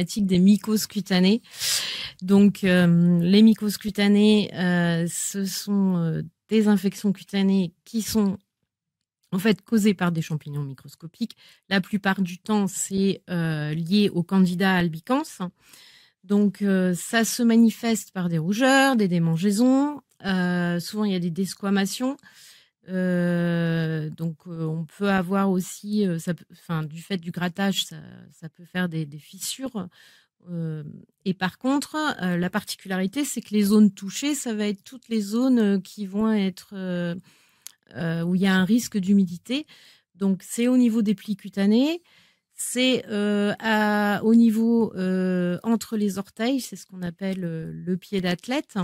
thématique des mycoses cutanées. Donc, les mycoses cutanées, ce sont des infections cutanées qui sont en fait causées par des champignons microscopiques. La plupart du temps, c'est lié au Candida albicans. Donc, ça se manifeste par des rougeurs, des démangeaisons. Souvent, il y a des desquamations. Donc, on peut avoir aussi, du fait du grattage, ça peut faire des fissures. Et par contre, la particularité, c'est que les zones touchées, ça va être toutes les zones qui vont être où il y a un risque d'humidité. Donc, c'est au niveau des plis cutanés, c'est au niveau entre les orteils, c'est ce qu'on appelle le pied d'athlète.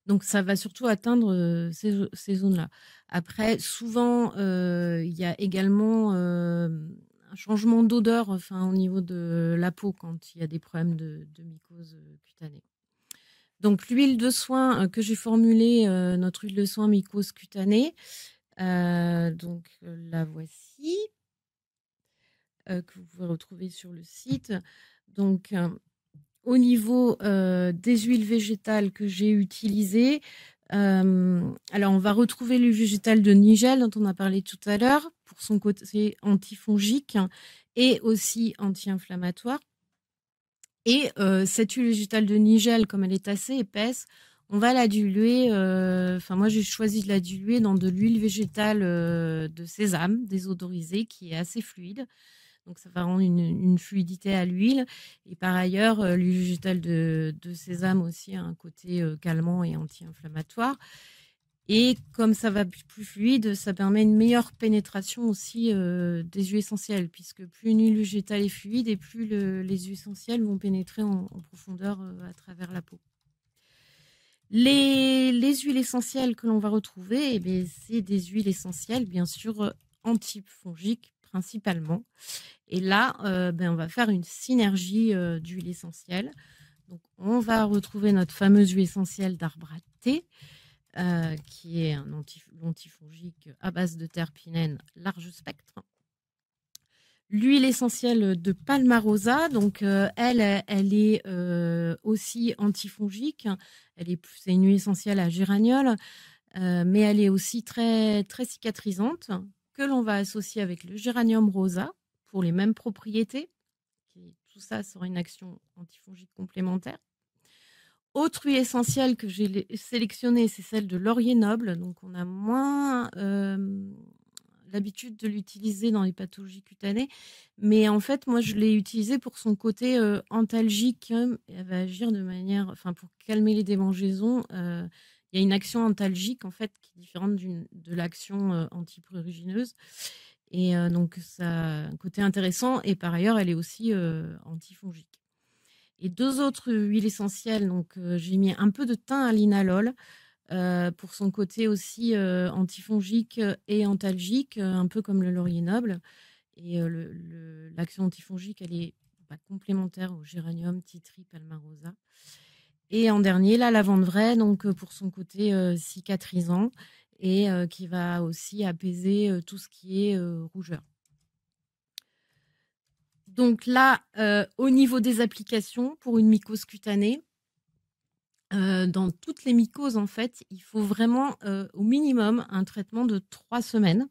Donc, ça va surtout atteindre ces zones-là. Après, souvent, il y a également un changement d'odeur au niveau de la peau quand il y a des problèmes de mycose cutanée. Donc, l'huile de soin que j'ai formulée, notre huile de soin mycose cutanée, la voici, que vous pouvez retrouver sur le site. Donc, au niveau des huiles végétales que j'ai utilisées, alors on va retrouver l'huile végétale de Nigel dont on a parlé tout à l'heure pour son côté antifongique et aussi anti-inflammatoire. Et cette huile végétale de Nigel, comme elle est assez épaisse, on va la diluer. Moi, j'ai choisi de la diluer dans de l'huile végétale de sésame désodorisée qui est assez fluide. Donc, ça va rendre une fluidité à l'huile. Et par ailleurs, l'huile végétale de sésame aussi a un côté calmant et anti-inflammatoire. Et comme ça va plus fluide, ça permet une meilleure pénétration aussi des huiles essentielles, puisque plus une huile végétale est fluide et plus les huiles essentielles vont pénétrer en profondeur à travers la peau. Les huiles essentielles que l'on va retrouver, c'est des huiles essentielles, bien sûr, antifongiques principalement. Et là, on va faire une synergie d'huiles essentielles. Donc, on va retrouver notre fameuse huile essentielle d'arbre à thé, qui est un antifongique à base de terpinène large spectre. L'huile essentielle de Palmarosa, donc elle est aussi antifongique. C'est une huile essentielle à géraniol, mais elle est aussi très, très cicatrisante, que l'on va associer avec le géranium rosa pour les mêmes propriétés. Tout ça sera une action antifongique complémentaire. Autre huile essentielle que j'ai sélectionnée, c'est celle de laurier noble. Donc, on a moins l'habitude de l'utiliser dans les pathologies cutanées. Mais en fait, moi, je l'ai utilisée pour son côté antalgique. Elle va agir pour calmer les démangeaisons. Il y a une action antalgique, en fait, qui est différente de l'action antiprurigineuse. Et donc, ça a un côté intéressant. Et par ailleurs, elle est aussi antifongique. Et deux autres huiles essentielles, donc j'ai mis un peu de thym à linalol pour son côté aussi antifongique et antalgique, un peu comme le laurier noble. Et l'action antifongique, elle est complémentaire au géranium, titri, palmarosa. Et en dernier, la lavande vraie, donc pour son côté cicatrisant et qui va aussi apaiser tout ce qui est rougeur. Donc là, au niveau des applications pour une mycose cutanée, dans toutes les mycoses, en fait, il faut vraiment au minimum un traitement de 3 semaines.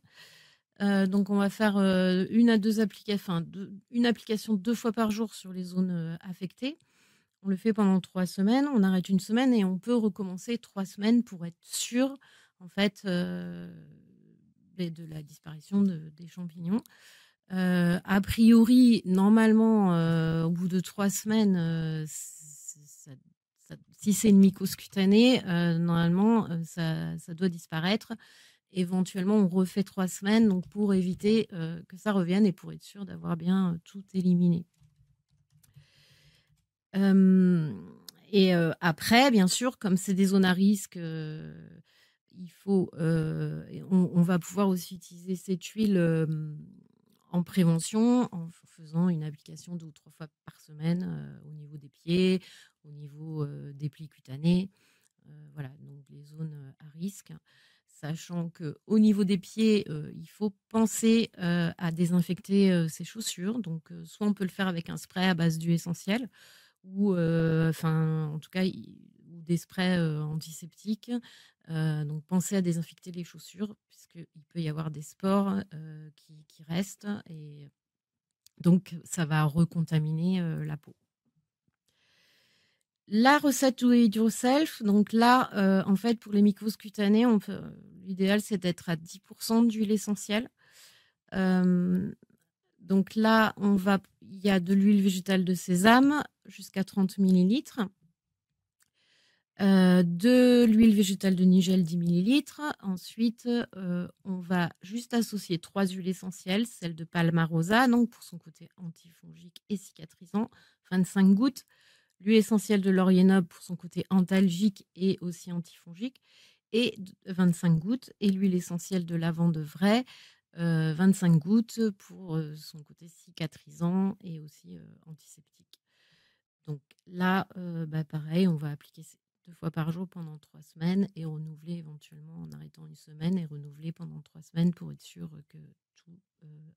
Donc on va faire une application 2 fois par jour sur les zones affectées. On le fait pendant 3 semaines, on arrête 1 semaine et on peut recommencer 3 semaines pour être sûr, en fait, de la disparition des champignons. A priori, normalement, au bout de 3 semaines, si c'est une mycose cutanée, normalement, ça doit disparaître. Éventuellement, on refait 3 semaines donc pour éviter que ça revienne et pour être sûr d'avoir bien tout éliminé. Après, bien sûr, comme c'est des zones à risque, on va pouvoir aussi utiliser cette huile en prévention en faisant une application 2 ou 3 fois par semaine au niveau des pieds, au niveau des plis cutanés. Voilà, donc les zones à risque. sachant qu'au niveau des pieds, il faut penser à désinfecter ses chaussures. Donc, soit on peut le faire avec un spray à base d'huile essentielle, ou en tout cas, ou des sprays antiseptiques. Donc, pensez à désinfecter les chaussures, puisqu'il peut y avoir des spores qui restent, et donc ça va recontaminer la peau. La recette Do It Yourself, donc là, en fait, pour les mycoses cutanées, l'idéal, c'est d'être à 10% d'huile essentielle. Donc là, il y a de l'huile végétale de sésame jusqu'à 30 millilitres, de l'huile végétale de nigel 10 millilitres. Ensuite, on va juste associer 3 huiles essentielles, celle de Palmarosa, donc pour son côté antifongique et cicatrisant, 25 gouttes. L'huile essentielle de laurier noble pour son côté antalgique et aussi antifongique, et 25 gouttes. Et l'huile essentielle de lavande vraie, 25 gouttes pour son côté cicatrisant et aussi antiseptique. Donc là, pareil, on va appliquer 2 fois par jour pendant 3 semaines et renouveler éventuellement en arrêtant une semaine et renouveler pendant 3 semaines pour être sûr que tout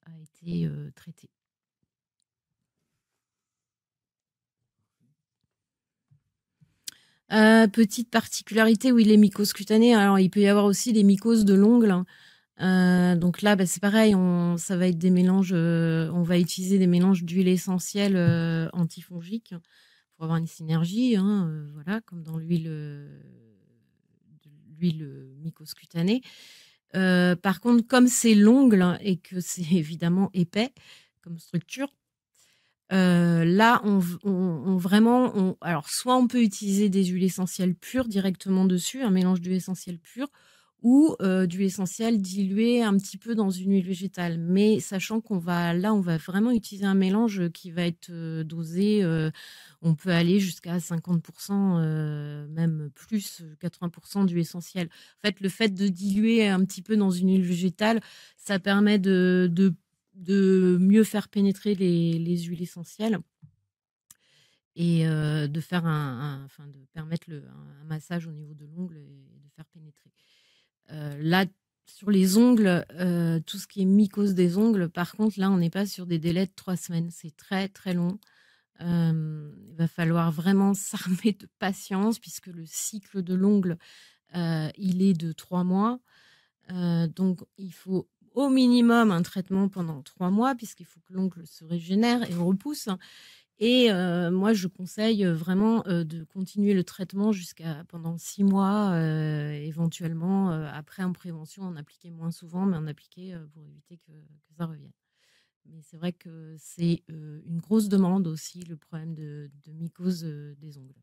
a été traité. Petite particularité, oui, les mycoses cutanées. Alors, il peut y avoir aussi des mycoses de l'ongle. Donc là, c'est pareil, ça va être des mélanges. On va utiliser des mélanges d'huile essentielle antifongique pour avoir une synergie, hein, voilà, comme dans l'huile mycose cutanée. Par contre, comme c'est l'ongle et que c'est évidemment épais comme structure, là, alors soit on peut utiliser des huiles essentielles pures directement dessus, un mélange d'huile essentielle pure, ou d'huile essentielle diluée un petit peu dans une huile végétale. Mais sachant on va vraiment utiliser un mélange qui va être dosé. On peut aller jusqu'à 50%, même plus, 80% d'huile essentielle. En fait, le fait de diluer un petit peu dans une huile végétale, ça permet de mieux faire pénétrer les huiles essentielles et de faire de permettre un massage au niveau de l'ongle et de faire pénétrer. Là, sur les ongles, tout ce qui est mycose des ongles, par contre, là, on n'est pas sur des délais de 3 semaines. C'est très, très long. Il va falloir vraiment s'armer de patience puisque le cycle de l'ongle, il est de 3 mois. Donc, il faut au minimum un traitement pendant 3 mois puisqu'il faut que l'ongle se régénère et repousse. Et moi, je conseille vraiment de continuer le traitement pendant 6 mois, éventuellement. Après, en prévention, en appliquer moins souvent, mais en appliquer pour éviter que ça revienne. Mais c'est vrai que c'est une grosse demande aussi, le problème de mycose des ongles.